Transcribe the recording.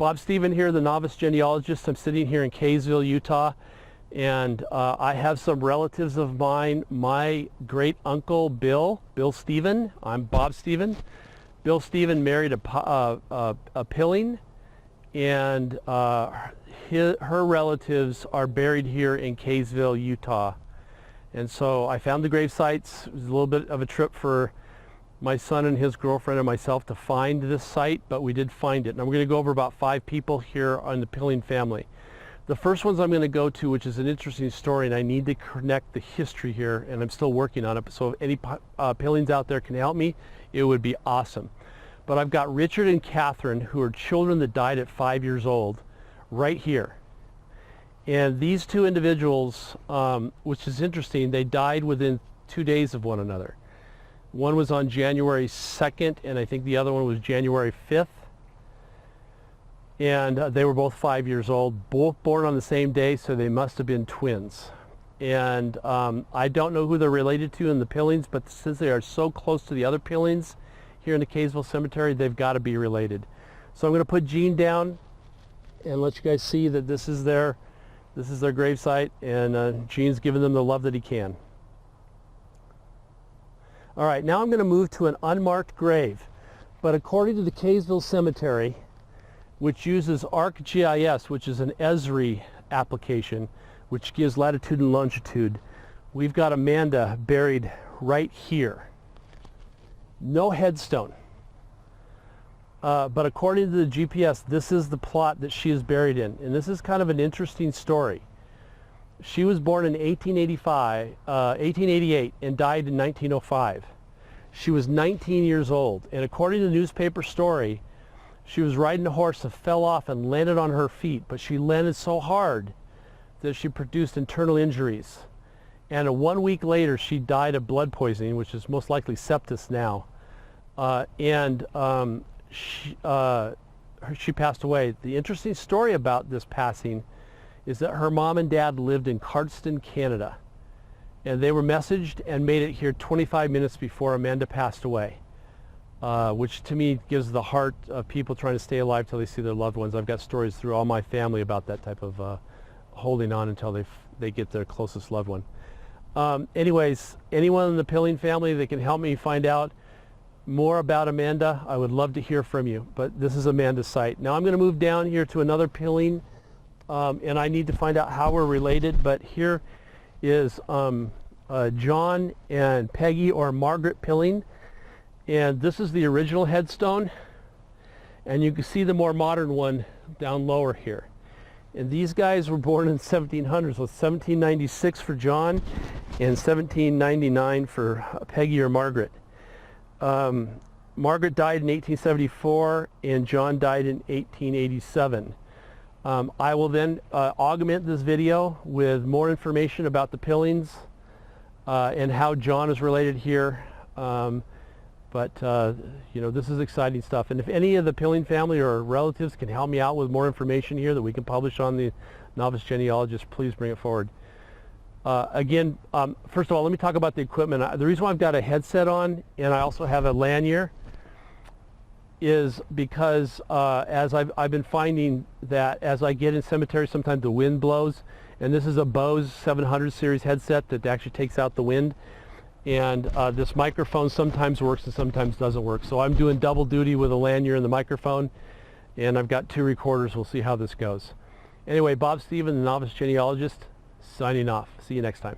Bob Steven here, the novice genealogist. I'm sitting here in Kaysville, Utah, and I have some relatives of mine. My great uncle Bill Steven. I'm Bob Steven. Bill Steven married a Pilling, and her relatives are buried here in Kaysville, Utah. And so I found the grave sites. It was a little bit of a trip for my son and his girlfriend and myself to find this site, but we did find it. Now we're going to go over about 5 people here on the Pilling family. The first ones I'm going to go to, which is an interesting story, and I need to connect the history here, and I'm still working on it. So if any Pillings out there can help me, it would be awesome. But I've got Richard and Catherine, who are children that died at 5 years old, right here. And these two individuals, which is interesting, they died within 2 days of one another. One was on January 2nd, and I think the other one was January 5th. And they were both 5 years old, both born on the same day, so they must have been twins. And I don't know who they're related to in the Pillings, but since they are so close to the other Pillings here in the Kaysville Cemetery, they've got to be related. So I'm going to put Gene down and let you guys see that this is their gravesite, and Gene's giving them the love that he can. All right, now I'm going to move to an unmarked grave, but according to the Kaysville Cemetery, which uses ArcGIS, which is an Esri application, which gives latitude and longitude, we've got Amanda buried right here. No headstone. But according to the GPS, this is the plot that she is buried in. And this is kind of an interesting story. She was born in 1888 and died in 1905. She was 19 years old. And according to the newspaper story, she was riding a horse that fell off and landed on her feet. But she landed so hard that she produced internal injuries. And 1 week later, she died of blood poisoning, which is most likely sepsis now. She passed away. The interesting story about this passing is that her mom and dad lived in Cardston, Canada, and they were messaged and made it here 25 minutes before Amanda passed away, which to me gives the heart of people trying to stay alive till they see their loved ones. I've got stories through all my family about that type of holding on until they get their closest loved one. Anyways, anyone in the Pilling family that can help me find out more about Amanda, I would love to hear from you. But this is Amanda's site. Now I'm going to move down here to another Pilling, and I need to find out how we're related. But here is John and Peggy, or Margaret Pilling, and this is the original headstone, and you can see the more modern one down lower here. And these guys were born in 1700, so 1796 for John and 1799 for Peggy or Margaret. Margaret died in 1874 and John died in 1887. I will then augment this video with more information about the Pillings and how John is related here. You know, this is exciting stuff. And if any of the Pilling family or relatives can help me out with more information here that we can publish on the Novice Genealogist, please bring it forward. Again, first of all, let me talk about the equipment. The reason why I've got a headset on and I also have a lanyard is because as I've been finding that as I get in cemeteries, sometimes the wind blows, and this is a Bose 700 series headset that actually takes out the wind, and this microphone sometimes works and sometimes doesn't work. So I'm doing double duty with a lanyard and the microphone, and I've got 2 recorders. We'll see how this goes. Anyway, Bob Steven, the Novice Genealogist, signing off. See you next time.